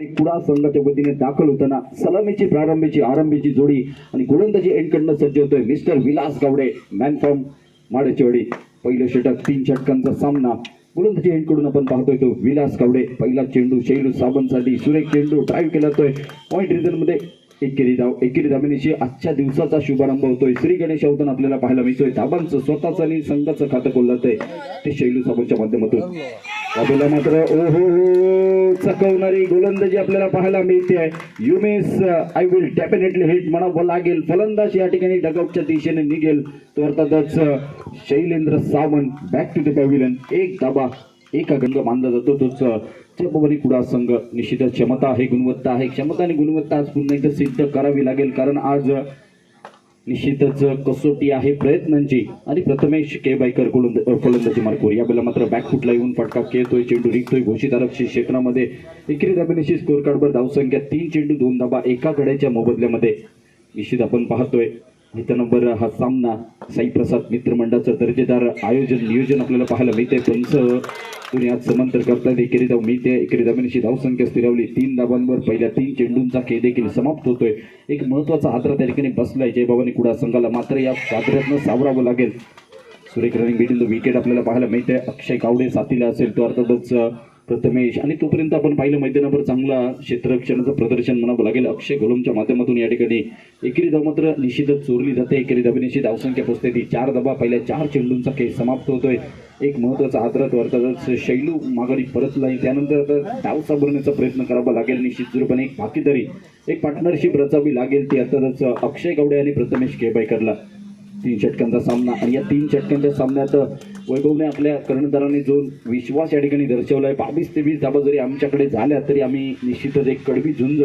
कुडा संघाच्या वतीने दाखल होताना सलामीची आरंभीची जोडी आणि गोलंदाजी एंडकडनं सज्ज होतोय mister Vilas Gawade man from Madechewadi. पहिलं षटक 3 षटकांचा सामना. गोलंदाजी एंडकडून आपण पाहतोय तो विलास गावडे. पहिला चेंडू शैलू साबंतसाठी सुरेख चेंडू ड्राईव्ह केला जातोय पॉइंट रिझन मध्ये. एकेरी धाबेनिशी आजच्या दिवसाचा शुभारंभ होतोय. श्री गणेश अवतान आपल्याला पाहायला मिळतोय. धाबांचं स्वतःचं आणि संघाचं खातं खोललंय ते शैलू साबंतच्या माध्यमातून. आपल्याला मात्र ओहो चकवणारी गोलंदाजी आपल्याला पाहायला मिळते. युमेस आय विल डेफिनेटली हिट म्हणावं लागेल. फलंदाज या ठिकाणी डगआउटच्या दिशेने निघेल तो अर्थातच Shailendra Sawant. Back to the pavilion. एक धाबा एका गंग मानला जातो तोच जयभवानी कुडा संघ. निश्चितच क्षमता आहे, गुणवत्ता आहे. क्षमता आणि गुणवत्ता आज पुन्हा एकदा सिद्ध करावी लागेल कारण आज निश्चितच कसोटी आहे प्रयत्नांची. आणि प्रथमेश के बायकर फलंदाजी मार्कवर. यावेळेला मात्र बॅकफुटला येऊन फटका खेळतोय. चेंडू रिकतोय घोषित आरक्षित क्षेत्रामध्ये. एकेरी धाबेनिशी स्कोर कार्डवर धावसंख्या 3 चेंडू 2 धाबा एका गड्याच्या मोबदल्यामध्ये. निश्चित आपण पाहतोय नंबर हा सामना साई प्रसाद मित्रमंडळाचं दर्जेदार आयोजन नियोजन आपल्याला पाहायला मिळते. पंच दोन्ही आज समांतर करतात. एकेरी धाव मिळते. एकेरी धाबेनिशी धावसंख्या स्थिरावली. 3 धाबांवर पहिल्या 3 चेंडूंचा खेळ देखील समाप्त होतोय. एक महत्वाचा हादरा त्या ठिकाणी बसलाय जयभवानी कुडा संघाला. मात्र या हादऱ्यातनं सावरावं लागेल. सुरेख रनिंग बिटवीन द विकेट आपल्याला पाहायला मिळते. अक्षय गावडे साथीला असेल तो अर्थातच प्रथमेश. आणि तोपर्यंत आपण पाहिलं मैदानावर चांगला क्षेत्ररक्षणाचं प्रदर्शन म्हणावं लागेल अक्षय गोलमच्या माध्यमातून. या ठिकाणी एकेरी धाव मात्र निश्चितच चोरली जाते. एकेरी धाबेनिशी धावसंख्या पोहोचते ती 4 धाबा पहिल्या 4 चेंडूंचा खेळ समाप्त होतोय. एक महत्वाचा हादरा तो अर्थातच शैलू माघारी परतलाय. त्यानंतर आता डाव सावरण्याचा प्रयत्न करावा लागेल. निश्चित स्वरूपाने एक भागीदारी एक पार्टनरशिप रचावी लागेल ती अर्थातच अक्षय गावडे आणि प्रथमेश केबायकरला. 3 षटकांचा सामना. आणि या 3 षटकांच्या सामन्यात वैभवने आपल्या कर्णधाराने जो विश्वास या ठिकाणी दर्शवलाय 22 ते 20 धाबा जरी आमच्याकडे झाल्या तरी आम्ही निश्चितच एक कडवी झुंज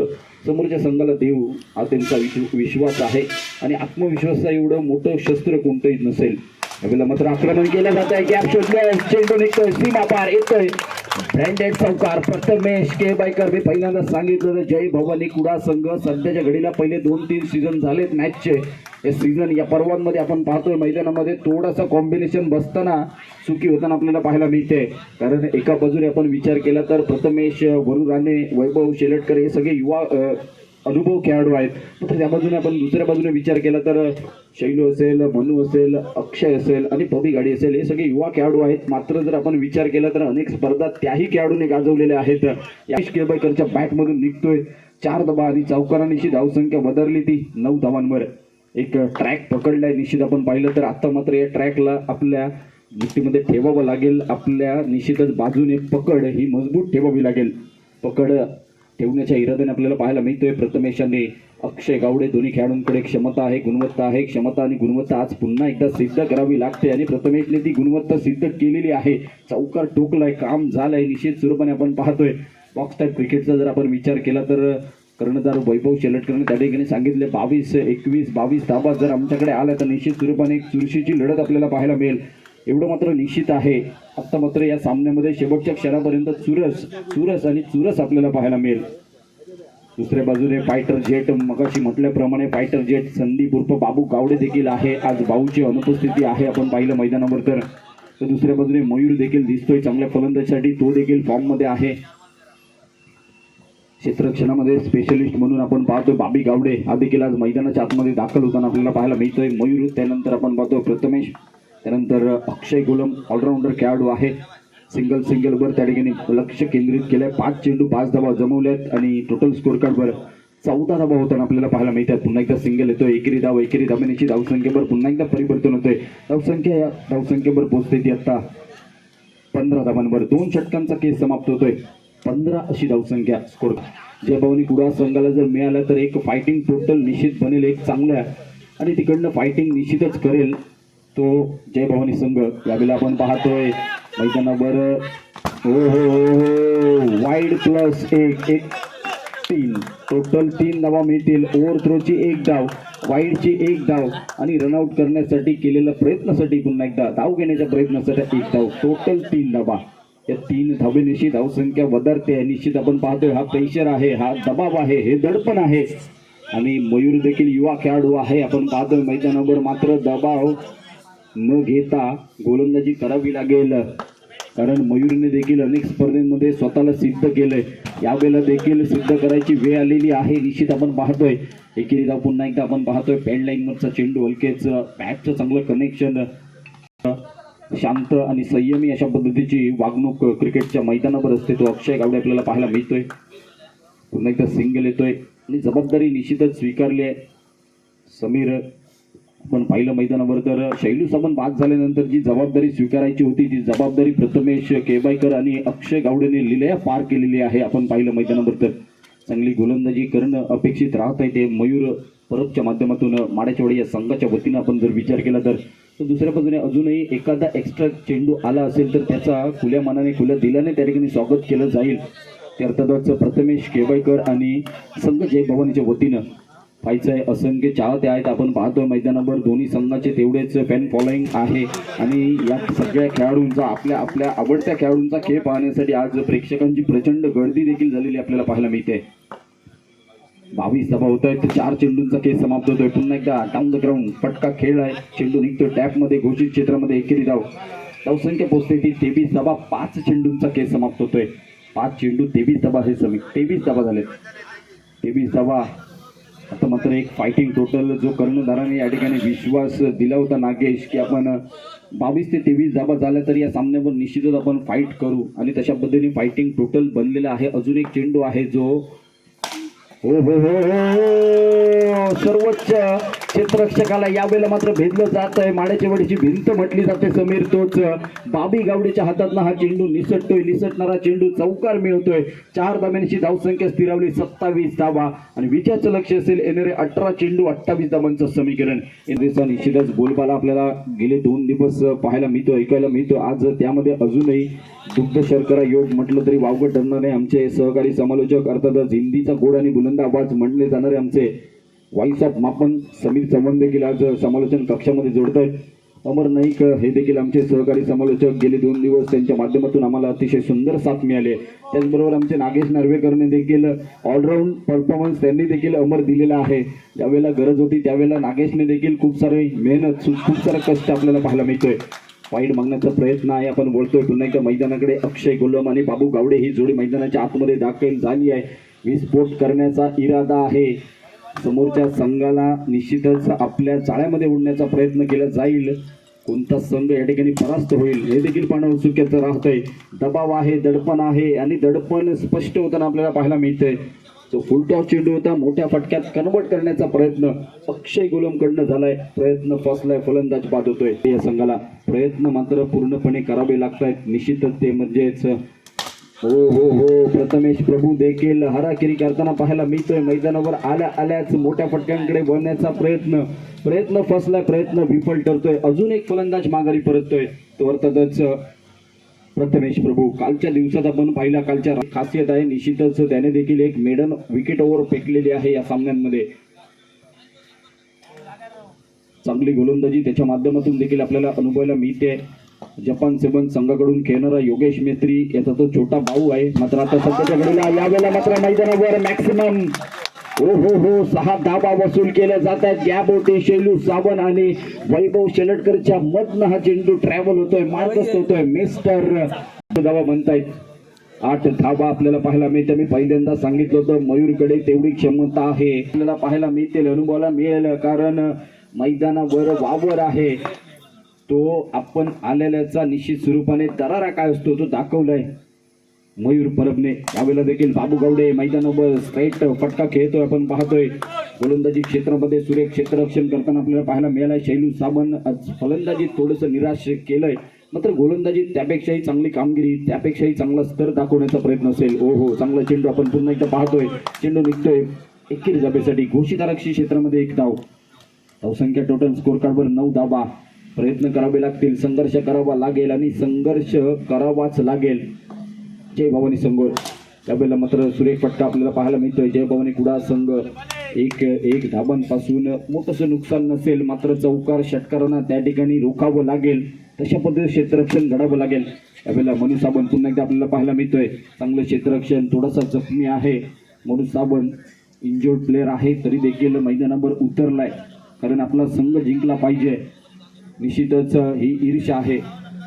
समोरच्या संघाला देऊ हा त्यांचा विश्वास आहे. आणि आत्मविश्वासा एवढं मोठं शस्त्र कोणतंही नसेल. यावेळेला मात्र आक्रमण केलं जात आहे. गॅप शोधलाय. चेंडू निघतोय सीमा पार येतोय. ब्रँडेड चौकार प्रथमेश के बायकर. मी पहिल्यांदा सांगितलं जय भवानी कुडा संघ सध्याच्या घडीला पहिले 2-3 सीझन झालेत मॅचचे. हे सीझन या पर्वांमध्ये आपण पाहतोय मैदानामध्ये थोडासा कॉम्बिनेशन बसताना चुकी होताना आपल्याला पाहायला मिळते. कारण एका बाजूने आपण विचार केला तर प्रथमेश वरुण राणे वैभव शेलटकर हे सगळे युवा अनुभव खेळाडू आहेत. मात्र त्या बाजूने आपण दुसऱ्या बाजूने विचार केला तर शैलू असेल, मनु असेल, अक्षय असेल आणि पबी गाडी असेल हे सगळे युवा खेळाडू आहेत. मात्र जर आपण विचार केला तर अनेक स्पर्धा त्याही खेळाडूने गाजवलेल्या आहेत. याश केबायकरच्या बॅटमधून निघतोय 4 धाबा आणि चौकारांची धावसंख्या वधारली ती 9 धावांवर. एक ट्रॅक पकडलाय. निश्चित आपण पाहिलं तर आता मात्र या ट्रॅकला आपल्या मुठीमध्ये ठेवावं लागेल. आपल्या निश्चितच बाजूने पकड ही मजबूत ठेवावी लागेल. पकड ठेवण्याच्या इराद्याने आपल्याला पाहायला मिळतोय प्रथमेशाने अक्षय गावडे दोन्ही खेळाडूंकडे क्षमता आहे, गुणवत्ता आहे. क्षमता आणि गुणवत्ता आज पुन्हा एकदा सिद्ध करावी लागते आणि प्रथमेशने ती गुणवत्ता सिद्ध केलेली आहे. चौकार टोकलाय, काम झालंय. निश्चित स्वरूपाने आपण पाहतोय बॉक्स टाईप क्रिकेटचा जर आपण विचार केला तर कर्णधार वैभव शेलटकरने त्या ठिकाणी सांगितले 22 धाबा जर आमच्याकडे आल्या तर निश्चित स्वरूपाने एक चुरशीची लढत आपल्याला पाहायला मिळेल. एवढं मात्र निश्चित आहे. आता मात्र या सामन्यामध्ये शेवटच्या क्षणापर्यंत चुरस आपल्याला पाहायला मिळेल. दुसऱ्या बाजूने फायटर जेट मगाशी म्हटल्याप्रमाणे फायटर जेट संदीप उर्फ बाबू गावडे देखील आहे. आज बाबूची अनुपस्थिती आहे आपण पाहिलं मैदानावर. तर दुसऱ्या बाजूने मयूर देखील दिसतोय चांगल्या फलंदाजीसाठी. तो देखील फॉर्म मध्ये आहे. क्षेत्ररक्षणामध्ये स्पेशलिस्ट म्हणून आपण पाहतोय बाबी गावडे हा देखील आज मैदानाच्या आतमध्ये दाखल होताना आपल्याला पाहायला मिळतोय. मयूर त्यानंतर आपण पाहतोय प्रथमेश त्यानंतर अक्षय गोलम ऑलराऊंडर खेळाडू आहे. सिंगल वर त्या ठिकाणी लक्ष केंद्रित केलंय. 5 चेंडू 5 धाबा जमवल्यात आणि टोटल स्कोर कार्डवर 14 धाबा होताना आपल्याला पाहायला मिळतात. पुन्हा एकदा सिंगल येतोय. एकेरी धाबेनिशी धावसंख्येवर पुन्हा एकदा परिवर्तन होतोय. धावसंख्येवर पोहोचते ती आता 15 धाबांवर. 2 षटकांचा केस समाप्त होतोय. 15 अशी धावसंख्या स्कोर. जयभवानी कुडा संघाला जर मिळालं तर एक फायटिंग टोटल निश्चित बनेल. एक चांगल्या आणि तिकडनं फायटिंग निश्चितच करेल तो जयभवानी संघ. यावेळेला आपण पाहतोय मैदानावर वाईड प्लस 1 3 टोटल 3 धावा मिळतील. ओव्हर थ्रोची 1 धाव, वाईडची 1 धाव आणि रनआउट करण्यासाठी केलेल्या प्रयत्नासाठी पुन्हा एकदा धाव घेण्याच्या प्रयत्नासाठी 1 धाव. टोटल 3 धावा. या 3 धाबेनिशी धावसंख्या वधारते. निश्चित आपण पाहतोय हा प्रेशर आहे, हा दबाव आहे, हे दडपण आहे. आणि मयूर देखील युवा खेळाडू आहे. आपण पाहतोय मैदानावर मात्र दबाव न घेता गोलंदाजी करावी लागेल. कारण मयूरने देखील अनेक स्पर्धेमध्ये स्वतःला सिद्ध केलंय, यावेळेला देखील सिद्ध करायची वेळ आलेली आहे. निश्चित आपण पाहतोय एकेरीला पुन्हा एकदा आपण पाहतोय पॅड लाईनवरचा चेंडू, हलकेच बॅटचं चांगलं कनेक्शन, शांत आणि संयमी अशा पद्धतीची वागणूक क्रिकेटच्या मैदानावर असते. तो अक्षय गावडे आपल्याला पाहायला मिळतोय. पुन्हा एकदा सिंगल येतोय आणि जबाबदारी निश्चितच स्वीकारली आहे. समीर आपण पाहिलं मैदानावर तर शैलू साबण बाद झाल्यानंतर जी जबाबदारी स्वीकारायची होती ती जबाबदारी प्रथमेश केबाईकर आणि अक्षय गावडेने लिलया पार केलेली आहे. आपण पाहिलं मैदानावर तर चांगली गोलंदाजी करणं अपेक्षित राहत आहे. ते मयूर परतच्या माध्यमातून माड्याचेवाडी या संघाच्या वतीनं आपण जर विचार केला तर दुसऱ्या बाजूने अजूनही एखादा एक्स्ट्रा चेंडू आला असेल तर त्याचा खुल्या मनाने खुल्या दिलाने त्या ठिकाणी स्वागत केलं जाईल. ते अर्थातच प्रथमेश केबाईकर आणि संघ जय भवानीच्या वतीनं व्हायचं आहे. असंख्य चाहते आहेत. आपण पाहतोय मैदानावर दोन्ही संघाचे तेवढेच फॅन फॉलोईंग आहे आणि या सगळ्या खेळाडूंचा आपल्या आपल्या आवडत्या खेळाडूंचा खेळ पाहण्यासाठी आज प्रेक्षकांची प्रचंड गर्दी देखील झालेली आपल्याला पाहायला मिळते. 22 धावा होत आहेत. 4 चेंडूंचा खेळ समाप्त होतोय. पुन्हा एकदा डाऊन द ग्राउंड फटका खेळ आहे. चेंडू निघतोय टॅपमध्ये, घोषित क्षेत्रामध्ये एकेरी धावसंख्या पोहोचते ती 23 धावा. 5 चेंडूंचा खेळ समाप्त होतोय. 5 चेंडू 23 धावा हे 23 धावा झालेत. 23 धावा. आता मात्र एक फायटिंग टोटल जो कर्णधाराने या ठिकाणी विश्वास दिला होता नागेश की आपण 22 ते 23 धावा झाल्या तर या सामन्यावर निश्चितच आपण फाईट करू आणि तशा पद्धतीने फायटिंग टोटल बनलेला आहे. अजून एक चेंडू आहे जो सर्वोच्च क्षेत्ररक्षकाला यावेळेला मात्र भेदलं जात आहे. माड्याचेवाडीची भिंत म्हटली जाते समीर, तोच बाबी गावडेच्या हातातला हा चेंडू निसटतोय. निसटणारा चेंडू चौकार मिळवतोय. 4 धाब्यांची धावसंख्या स्थिरावली 27 धावा आणि विजयाचं लक्ष असेल येणारे 18 चेंडू 28 धावांचं समीकरण. इंद्रेचा निश्चितच बोलबाला आपल्याला गेले 2 दिवस पाहायला मिळतो, ऐकायला मिळतो. आज त्यामध्ये अजूनही दुग्ध शर्करा योग म्हटलं तरी वावगं ठरणार आहे. आमचे सहकारी समालोचक अर्थातच हिंदीचा गोड आणि बुलंद आवाज म्हणले जाणारे आमचे व्हॉइस ऑफ मापन समीर चव्हाण देखील आज समालोचन कक्षामध्ये जोडत आहेत. अमर नाईक हे देखील आमचे सहकारी समालोचक. गेले 2 दिवस त्यांच्या माध्यमातून आम्हाला अतिशय सुंदर साथ मिळाली. त्याचबरोबर आमचे नागेश नार्वेकरने देखील ऑलराऊंड परफॉर्मन्स त्यांनी देखील अमर दिलेला आहे. ज्यावेळेला गरज होती त्यावेळेला नागेशने देखील खूप सारे मेहनत, खूप सारा कष्ट आपल्याला पाहायला मिळतोय. वाईट मागण्याचा प्रयत्न आहे. आपण बोलतोय पुन्हा एकदा मैदानाकडे. अक्षय गोलम आणि बाबू गावडे ही जोडी मैदानाच्या आतमध्ये दाखल झाली आहे. विस्फोट करण्याचा इरादा आहे. समोरच्या संघाला निश्चितच आपल्या जाळ्यामध्ये उडण्याचा प्रयत्न केला जाईल. कोणता संघ या ठिकाणी परास्त होईल हे देखील पाहणं उत्सुकतेचं राहतंय. दबाव आहे, दडपण आहे आणि दडपण स्पष्ट होताना आपल्याला पाहायला मिळतंय. जो फुलटॉस चेंडू होता मोठ्या फटक्यात कन्वर्ट करण्याचा प्रयत्न अक्षय गोलमकडनं झालाय. प्रयत्न फसलाय, फलंदाज बाद होतोय. या संघाला प्रयत्न मात्र पूर्णपणे करावे लागतायत. निश्चितच ते म्हणजेच प्रथमेश प्रभू देखील हाराकिरी करताना पाहायला मिळतोय. मैदानावर आल्याच मोठ्या फटक्यांकडे वळण्याचा प्रयत्न फसलाय, प्रयत्न विफल ठरतोय. अजून एक फलंदाज माघारी परततोय. तो अर्थातच प्रथमेश प्रभू. कालच्या दिवसात आपण पाहिला, कालच्या खासियत आहे निश्चितच त्याने देखील एक मेडन विकेट ओव्हर फेकलेली आहे. या सामन्यांमध्ये चांगली गोलंदाजी त्याच्या माध्यमातून देखील आपल्याला अनुभवायला मिळते. जपान 7 संघाकडून खेळणारा योगेश मेत्री याचा तो छोटा भाऊ आहे. मात्र आता सध्याच्या घडीला यावेळेला मात्र मैदानावर मॅक्सिमम 6 धावा वसूल केल्या जात आहेत. गॅप होते शैलू साबण आणि वैभव शेलटकरच्या मधनं हा चेंडू ट्रॅव्हल होतोय, मार्गस्थ होतोय. मिस्टर धावा म्हणतायत. 8 धावा आपल्याला पाहायला मिळते. मी पहिल्यांदा सांगितलं होतं मयूरकडे तेवढी क्षमता आहे. आपल्याला पाहायला मिळतील, अनुभवाला मिळेल. कारण मैदानावर वावर आहे. तो आपण आलेल्याचा निश्चित स्वरूपाने दरारा काय असतो तो दाखवलाय मयूर परबने. यावेळेला देखील बाबू गावडे मैदानावर स्ट्राईट फटका खेळतोय. आपण पाहतोय गोलंदाजी क्षेत्रामध्ये सुरेख क्षेत्ररक्षण करताना आपल्याला पाहायला मिळालाय. शैलू साबण फलंदाजी थोडंसं निराश केलंय. मात्र गोलंदाजी त्यापेक्षाही चांगली कामगिरी, त्यापेक्षाही चांगला स्तर दाखवण्याचा प्रयत्न असेल. चांगला चेंडू आपण पुन्हा एकदा पाहतोय. चेंडू निघतोय एकेरी धाब्यासाठी. घोषित आरक्षित क्षेत्रामध्ये 1 धाव. धावसंख्या टोटल स्कोर कार्डवर 9 धावा. प्रयत्न करावे लागतील, संघर्ष करावा लागेल आणि संघर्ष करावाच लागेल. जय भवानी संघ त्यावेळेला मात्र सुरेख फटका आपल्याला पाहायला मिळतोय. जय भवानी कुडा संघ एक धाबांपासून मोठंसं नुकसान नसेल, मात्र चौकार षटकारांना त्या ठिकाणी रोखावं लागेल. तशा पद्धतीने क्षेत्ररक्षण घडावं लागेल. यावेळेला मनु साबण पुन्हा एकदा आपल्याला पाहायला मिळतोय. चांगलं क्षेत्ररक्षण, थोडासा जखमी आहे मनु साबण. इंजोर्ड प्लेअर आहे तरी देखील मैदानावर उतरलाय. कारण आपला संघ जिंकला पाहिजे. निश्चितच ही ईर्ष्या आहे.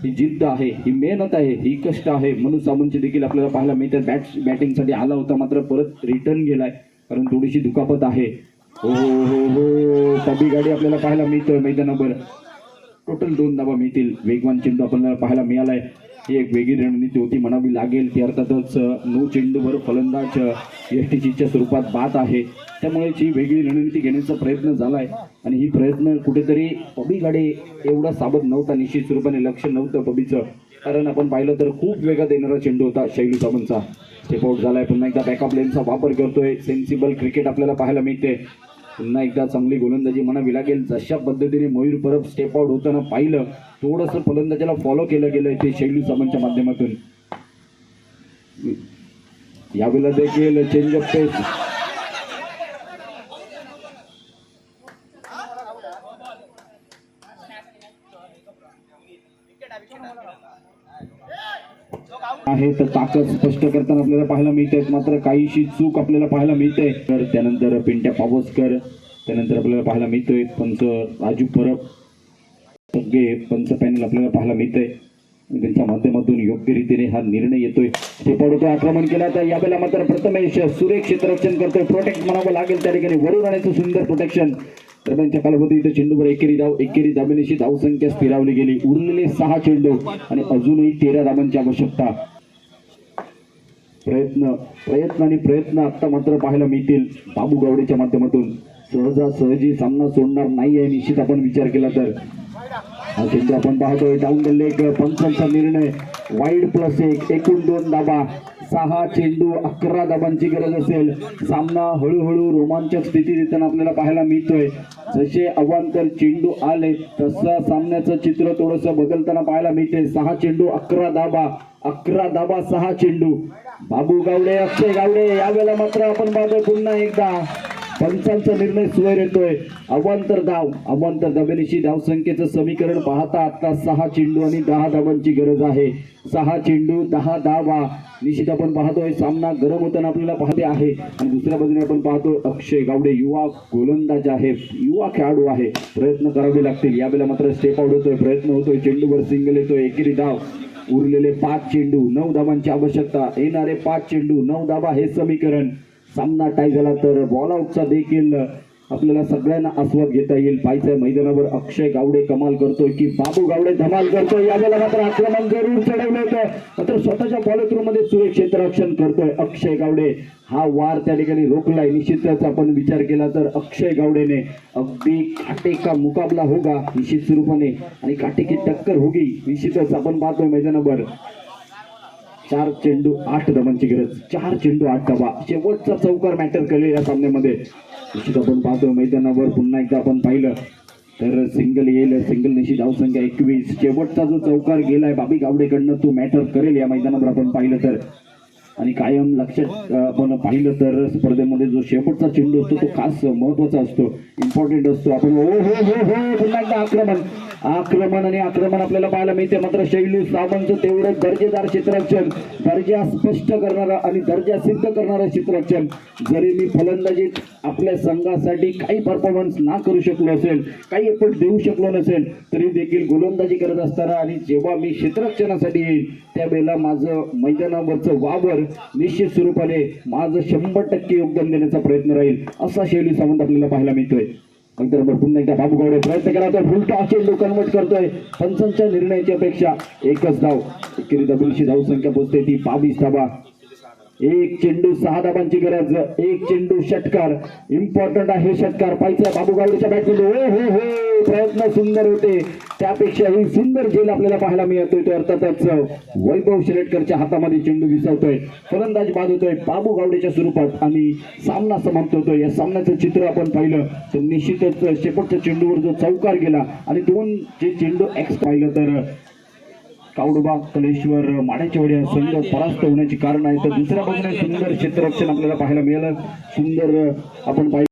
ही जिद्द आहे, ही मेहनत आहे, ही कष्ट आहे. मनु सामंतची देखील आपल्याला पाहायला मिळते. बॅटिंगसाठी आला होता मात्र परत रिटर्न गेलाय कारण थोडीशी दुखापत आहे. हो हो हो कबी गाडी आपल्याला पाहायला मिळतोय मैदानावर. टोटल 2 धावा मिळतील. वेगवान चेंडू आपल्याला पाहायला मिळालाय. ही एक वेगळी रणनीती होती म्हणावी लागेल. ती अर्थातच नो चेंडूवर फलंदाज एसटीजीच्या स्वरूपात बाद आहे, त्यामुळे ही वेगळी रणनीती घेण्याचा प्रयत्न झालाय आणि ही प्रयत्न कुठेतरी पबी गाडी एवढा साबत नव्हता. निश्चित स्वरूपाने लक्ष नव्हतं पबीचं, कारण आपण पाहिलं तर खूप वेगात येणारा चेंडू होता शैलू सावंतचा. स्टेप आउट झालाय. पुन्हा एकदा बॅकअप लेनचा वापर करतोय. सेन्सिबल क्रिकेट आपल्याला पाहायला मिळते. पुन्हा एकदा चांगली गोलंदाजी म्हणावी लागेल. जशा पद्धतीने मयूर परब स्टेप आउट होताना पाहिलं, थोडंसं फलंदाजाला फॉलो केलं गेलंय ते शैलू सामंतच्या माध्यमातून. यावेळेला देखील चेंज ऑफ पेस. आहे तर ताकद स्पष्ट करताना आपल्याला पाहायला मिळते, मात्र काहीशी चूक आपल्याला पाहायला मिळते. तर त्यानंतर पिंट्या पावसकर, त्यानंतर आपल्याला पाहायला मिळतोय पंच राजू परब. सगळे पंच पॅनल आपल्याला पाहायला मिळतंय. त्यांच्या माध्यमातून योग्य रीतीने हा निर्णय येतोय. स्टेप आक्रमण केला तर यावेळेला मात्र प्रथमेश सुरेख क्षेत्ररक्षण करतोय. प्रोटेक्ट म्हणावं लागेल त्या ठिकाणी. वरून राहण्याचं सुंदर प्रोटेक्शन. दरम्यानच्या कालावधी इथे चेंडूवर एकेरी धाबेनिशी धावसंख्या स्थिरावली गेली. उरलेले 6 चेंडू आणि अजूनही 13 धाबांची आवश्यकता. प्रयत्न आता मात्र पाहायला मिळतील बाबू गावडेच्या माध्यमातून. सहजासहजी सामना सोडणार नाही आहे निश्चित आपण विचार केला तर. हा चेंडू आपण पाहतोय डाऊन द लेग. पंचांचा निर्णय वाईड +1 एकूण 2 धाबा. 6 चेंडू 11 धाबांची गरज असेल. सामना हळूहळू रोमांचक स्थितीत येताना आपल्याला पाहायला मिळतोय. जसे अवांतर चेंडू आले तसं सामन्याचं चित्र थोडंसं बदलताना पाहायला मिळते. 6 चेंडू 11 धाबा. 11 धाबा 6 चेंडू. बाबू गावडे, अक्षय गावडे. यावेळेला मात्र आपण पाहतोय पुन्हा एकदा पंचांचा निर्णय सुवर येतोय. अवांतर धाबेनिशी धावसंख्येचं समीकरण पाहता आता 6 चेंडू आणि 10 धाबांची गरज आहे. 6 चेंडू 10 धावा. निश्चित आपण पाहतोय सामना गरम होताना आपल्याला पाहते आहे. आणि दुसऱ्या बाजूने आपण पाहतोय अक्षय गावडे युवा गोलंदाज आहे, युवा खेळाडू आहे. प्रयत्न करावे लागतील. यावेळेला मात्र स्टेप आउट होतोय. प्रयत्न होतोय. चेंडूवर सिंगल येतोय. एकेरी धाव. उरलेले 5 चेंडू 9 धाबांची आवश्यकता. येणारे 5 चेंडू 9 धाबा हे समीकरण. सामना टाय झाला तर बॉल आउटचा देखील आपल्याला सगळ्यांना आस्वाद घेता येईल. पाहायचं मैदानावर अक्षय गावडे कमाल करतोय की बाबू गावडे धमाल करतोय. यावेळेला मात्र आक्रमण जरूर चढवलं होतं, मात्र स्वतःच्या फॉलोथ्रू मध्ये सुरेख क्षेत्ररक्षण करतोय अक्षय गावडे. हा वार त्या ठिकाणी रोखलाय. निश्चितच आपण विचार केला तर अक्षय गावडेने अगदी काटे का मुकाबला होगा निश्चित स्वरूपाने आणि काटे की टक्कर होगी निश्चितच आपण पाहतोय मैदानावर. 4 चेंडू 8 धाबांची गरज. 4 चेंडू 8 धाबा. शेवटचा चौकार मॅटर केले या सामन्यामध्ये. निश्चित आपण पाहतोय मैदानावर पुन्हा एकदा आपण पाहिलं तर सिंगल येईल. सिंगल निश्चित धावसंख्या 21. शेवटचा जो चौकार गेलाय बाबी गावडेकडनं तो मॅटर करेल या मैदानावर आपण पाहिलं तर. आणि कायम लक्षात आपण पाहिलं तर स्पर्धेमध्ये जो शेवटचा चेंडू असतो तो खास महत्वाचा असतो, इम्पॉर्टंट असतो. आपण हो हो हो हो पुन्हा एकदा आक्रमण आपल्याला पाहायला मिळते. मात्र शैलू सावंत तेवढं दर्जेदार क्षेत्ररक्षण, दर्जा स्पष्ट करणारा आणि दर्जा सिद्ध करणारा क्षेत्ररक्षण. जरी मी फलंदाजीत आपल्या संघासाठी काही परफॉर्मन्स ना करू शकलो असेल, काही एफर्ट देऊ शकलो नसेल, तरी देखील गोलंदाजी करत असताना आणि जेव्हा मी क्षेत्ररक्षणासाठी येईल त्यावेळेला माझं मैदानावरचं वावर निश्चित स्वरूपाने माझं 100% योगदान देण्याचा प्रयत्न राहील असा शैलू सावंत आपल्याला पाहायला मिळतोय. नंतर पुन्हा एकदा बाबू गावडे प्रयत्न करायचा. फुल टॉस चेंडू कन्वर्ट करतोय. पंचांच्या निर्णयाची अपेक्षा. 1च धाव. एकेरी धाबेनिशी धावसंख्या पोहोचते ती 22 धाबा. 1 चेंडू 6 धाबांची गरज. 1 चेंडू षटकार. इम्पॉर्टंट आहे षटकार. पाहिजे बाबू गावडेच्या बॅटमध्ये हो हो हो प्रयत्न सुंदर होते. त्यापेक्षा ही सुंदर झेल आपल्याला पाहायला मिळतोय. तो अर्थातच वैभव शिरटकरच्या हातामध्ये चेंडू विसावतोय. फलंदाज बाद होतोय बाबू गावडेच्या स्वरूपात आणि सामना समाप्त होतोय. या सामन्याचं चित्र आपण पाहिलं तर निश्चितच शेवटच्या चेंडूवर जो चौकार गेला आणि 2 जे चेंडू एक्स पाहिलं तर कावडोबा कलेश्वर माड्याचेवाडी संघ परास्त होण्याची कारण आहे. तर दुसऱ्या बाजूने सुंदर क्षेत्ररक्षण आपल्याला पाहायला मिळालं. सुंदर आपण